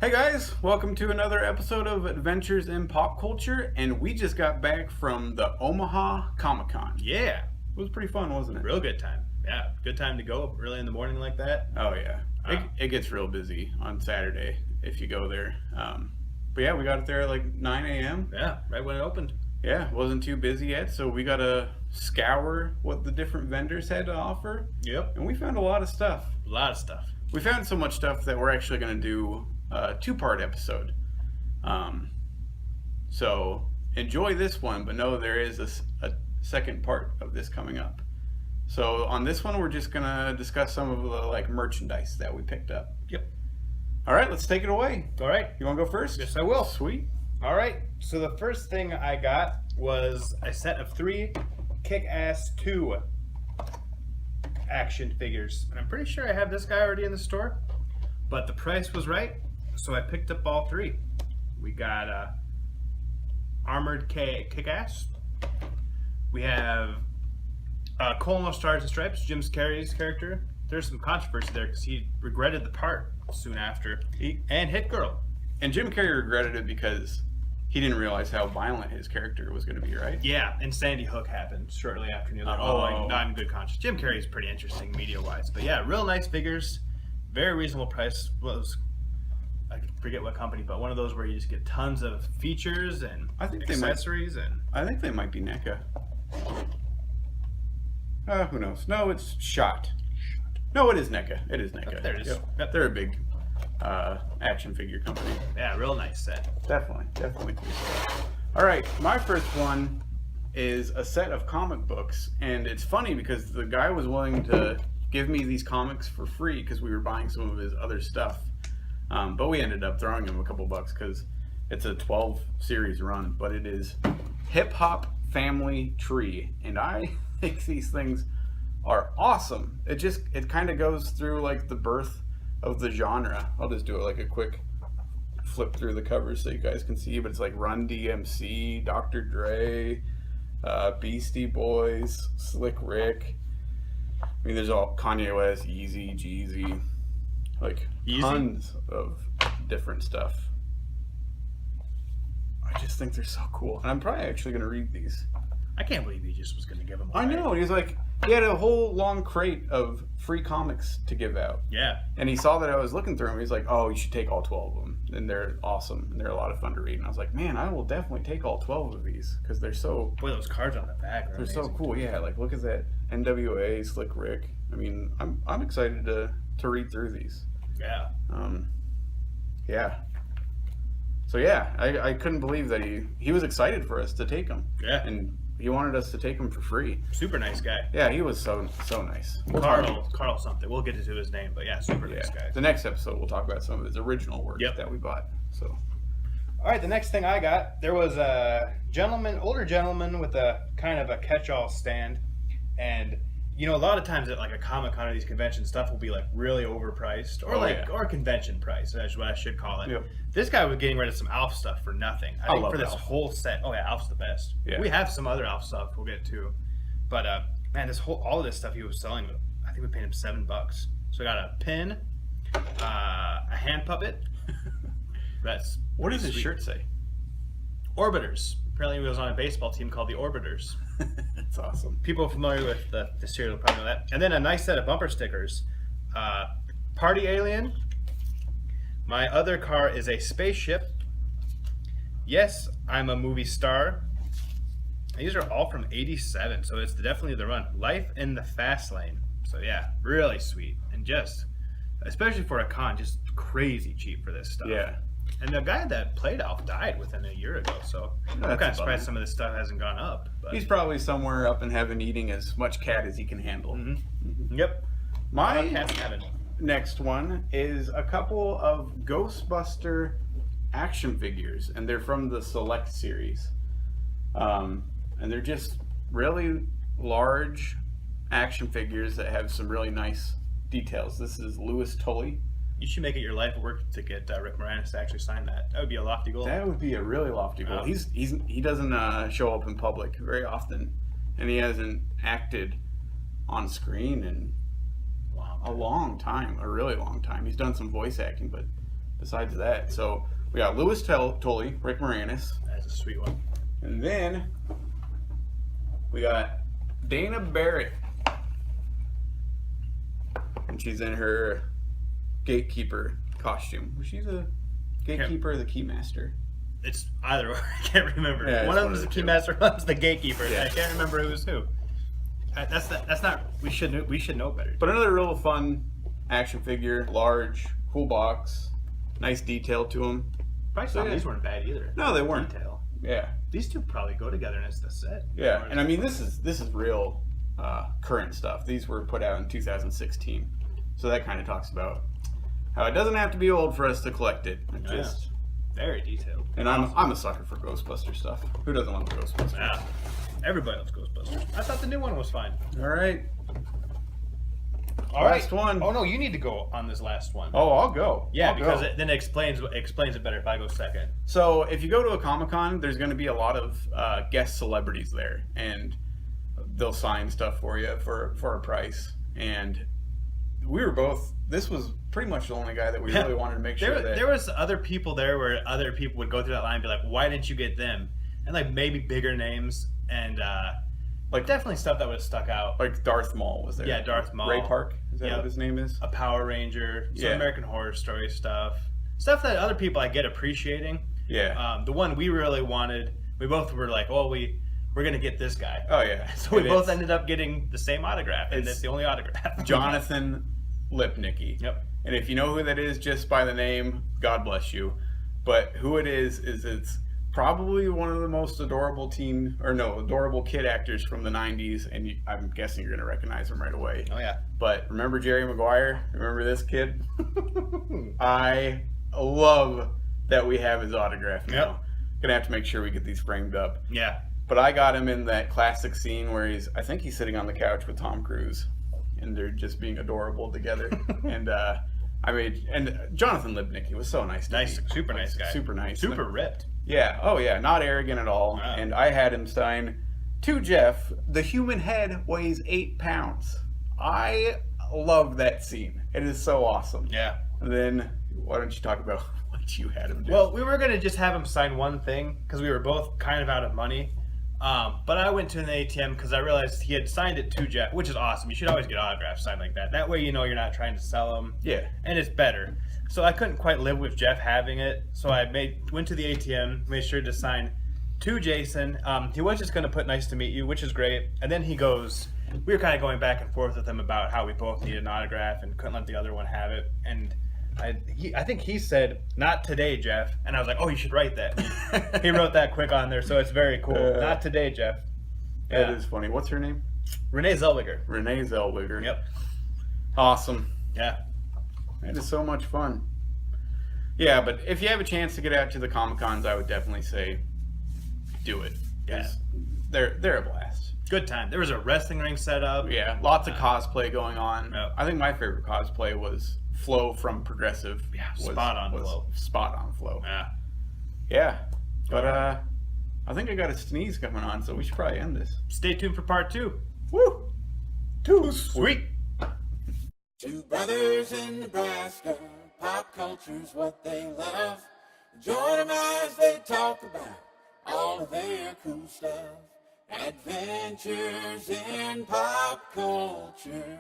Hey guys, welcome to another episode of Adventures in Pop Culture, and we just got back from the Omaha Comic Con. Yeah, It was pretty fun, wasn't it? real good time. Yeah, good time to go early in the morning like that. Oh yeah, it gets real busy on Saturday if you go there. But yeah, we got there at like 9 a.m. Yeah, right when it opened. Yeah, wasn't too busy yet, so we got to scour what the different vendors had to offer, Yep, and we found a lot of stuff. a lot of stuff. We found so much stuff that we're actually going to do a two-part episode. So enjoy this one, but know there is a second part of this coming up. So on this one, we're just going to discuss some of the merchandise that we picked up. Yep. All right, let's take it away. All right. You want to go first? Yes, I will. Sweet. All right. So the first thing I got was a set of 3 Kick-Ass 2 action figures. And I'm pretty sure I have this guy already in the store, but the price was right, so I picked up all 3. We got Armored Kick-Ass. We have Colonel Stars and Stripes, Jim Carrey's character. There's some controversy there because he regretted the part soon after. And Hit Girl. And Jim Carrey regretted it because he didn't realize how violent his character was going to be, right? Yeah, and Sandy Hook happened shortly after. And you're like, I'm not in good conscience. Jim Carrey is pretty interesting media-wise. But yeah, real nice figures. Very reasonable price. I forget what company, but one of those where you just get tons of features and accessories. I think they might be NECA. Who knows? No, it's Shot. No, it is NECA. It is NECA. There it is. Yep. They're a big action figure company. Yeah, real nice set. Definitely. All right, my first one is a set of comic books, and it's funny because the guy was willing to give me these comics for free because we were buying some of his other stuff, but we ended up throwing him a couple bucks because it's a 12 series run, but it is Hip Hop Family Tree, and I think these things are awesome. It kind of goes through like the birth of the genre. I'll just do it like a quick flip through the covers so you guys can see, but it's like Run DMC, Dr. Dre, Beastie Boys, Slick Rick. I mean, there's all Kanye West, Yeezy, Jeezy, like tons of different stuff. I just think they're so cool, and I'm probably actually going to read these. I can't believe he just was going to give them away. I know. He's like, he had a whole long crate of free comics to give out. Yeah. And he saw that I was looking through them. He's like, oh, you should take all 12 of them. And they're awesome. And they're a lot of fun to read. And I was like, man, I will definitely take all 12 of these because they're so... Boy, those cards on the back are They're amazing. so cool. Yeah, like look at that. NWA, Slick Rick. I mean, I'm excited to read through these. Yeah. Yeah. So yeah, I couldn't believe that he was excited for us to take them. Yeah. And he wanted us to take them for free. Super nice guy. Yeah, he was so nice. Carl something. We'll get into his name, but yeah, super nice guy. The next episode we'll talk about some of his original work that we bought. So, all right, the next thing I got, there was a older gentleman with a kind of a catch-all stand, and you know, a lot of times at like a Comic Con or these convention stuff will be like really overpriced, or or convention price. That's what I should call it. Yep. This guy was getting rid of some Alf stuff for nothing. I think for this whole set. Oh yeah, Alf's the best. Yeah. We have some other Alf stuff we'll get to, but man, all of this stuff he was selling, I think we paid him $7. So I got a pin, a hand puppet. What does his shirt say? Orbiters. Apparently he was on a baseball team called the Orbiters. That's awesome. People familiar with the cereal probably know that. And then a nice set of bumper stickers. Party Alien. My other car is a spaceship. Yes, I'm a movie star. These are all from '87, so it's definitely the run. Life in the Fast Lane. So yeah, really sweet. And just, especially for a con, just crazy cheap for this stuff. Yeah. And the guy that played Alf died within a year ago, so I'm kind of surprised some of this stuff hasn't gone up. But he's probably somewhere up in heaven eating as much cat as he can handle. Mm-hmm. Mm-hmm. Yep. My next one is a couple of Ghostbuster action figures, and they're from the Select series. And they're just really large action figures that have some really nice details. This is Louis Tully. You should make it your life work to get Rick Moranis to actually sign that. That would be a lofty goal. That would be a really lofty goal. He doesn't show up in public very often, and he hasn't acted on screen in a long time, a really long time. He's done some voice acting, but besides that. So we got Louis Tully, Rick Moranis. That's a sweet one. And then we got Dana Barrett. And she's in her gatekeeper costume. Was she the gatekeeper or the keymaster? It's either or. I can't remember. Yeah, one of them is the keymaster, one of them's the gatekeeper. Yeah. I can't remember who's who. That's not. We should know better. But another real fun action figure, large, cool box, nice detail to them. But I thought these weren't bad either. No, they weren't. Detail. Yeah, These two probably go together as the set. yeah, and I mean this is real current stuff. These were put out in 2016, so that kind of talks about how it doesn't have to be old for us to collect it. It just very detailed. And I'm a sucker for Ghostbuster stuff. Who doesn't love Ghostbusters? Yeah, everybody loves Ghostbusters. I thought the new one was fine. All right. All Last right. one. Oh no, you need to go on this last one. Oh, I'll go. Yeah, I'll because go. then it explains it better if I go second. So if you go to a Comic Con, there's going to be a lot of guest celebrities there, and they'll sign stuff for you for a price. And we were both. This was pretty much the only guy that we really wanted to make sure that there was other people there where other people would go through that line and be like, "Why didn't you get them?" And like maybe bigger names and like definitely stuff that would have stuck out. like Darth Maul was there. Yeah, Darth Maul. Ray Park. Is that what his name is? A Power Ranger, some Yeah. American Horror Story stuff that other people I get appreciating. Yeah. The one we really wanted, we both were like, "Well, we're gonna get this guy." Oh yeah. So we And both it's ended up getting the same autograph, and that's the only autograph. Jonathan Lipnicki. Yep. And if you know who that is just by the name, God bless you. But who it is it's probably one of the most adorable kid actors from the 90s, and I'm guessing you're going to recognize him right away. Oh yeah. But remember Jerry Maguire? Remember this kid? I love that we have his autograph now. Yep. Gonna have to make sure we get these framed up. Yeah. But I got him in that classic scene where I think he's sitting on the couch with Tom Cruise, and they're just being adorable together. And Jonathan Lipnicki was so nice to me. Super nice guy. Super nice. Super ripped. Yeah. Oh yeah. Not arrogant at all. Wow. And I had him sign to Jeff. The human head weighs 8 pounds. I love that scene. It is so awesome. Yeah. And then why don't you talk about what you had him do? Well, we were gonna just have him sign one thing because we were both kind of out of money. But I went to an ATM because I realized he had signed it to Jeff, which is awesome. You should always get autographs signed like that. That way you know you're not trying to sell them. Yeah. And it's better. So I couldn't quite live with Jeff having it. So I went to the ATM, made sure to sign to Jason. He was just going to put "nice to meet you," which is great. And then he goes, we were kind of going back and forth with him about how we both needed an autograph and couldn't let the other one have it. And I think he said, "Not today, Jeff." And I was like, "Oh, you should write that." He wrote that quick on there, so it's very cool. Not today, Jeff. That is funny. What's her name? Renee Zellweger. Renee Zellweger. Yep. Awesome. Yeah. That is so much fun. Yeah, but if you have a chance to get out to the Comic Cons, I would definitely say do it. Yeah. They're a blast. Good time. There was a wrestling ring set up. Yeah, lots of cosplay going on. Yep. I think my favorite cosplay was Flo from Progressive. Yeah, Was spot on Flo. Spot on Flo. Yeah. Yeah. But I think I got a sneeze coming on, so we should probably end this. Stay tuned for part 2. Woo! Too sweet. Two brothers in Nebraska, pop culture's what they love. Join them as they talk about all of their cool stuff. Adventures in pop culture.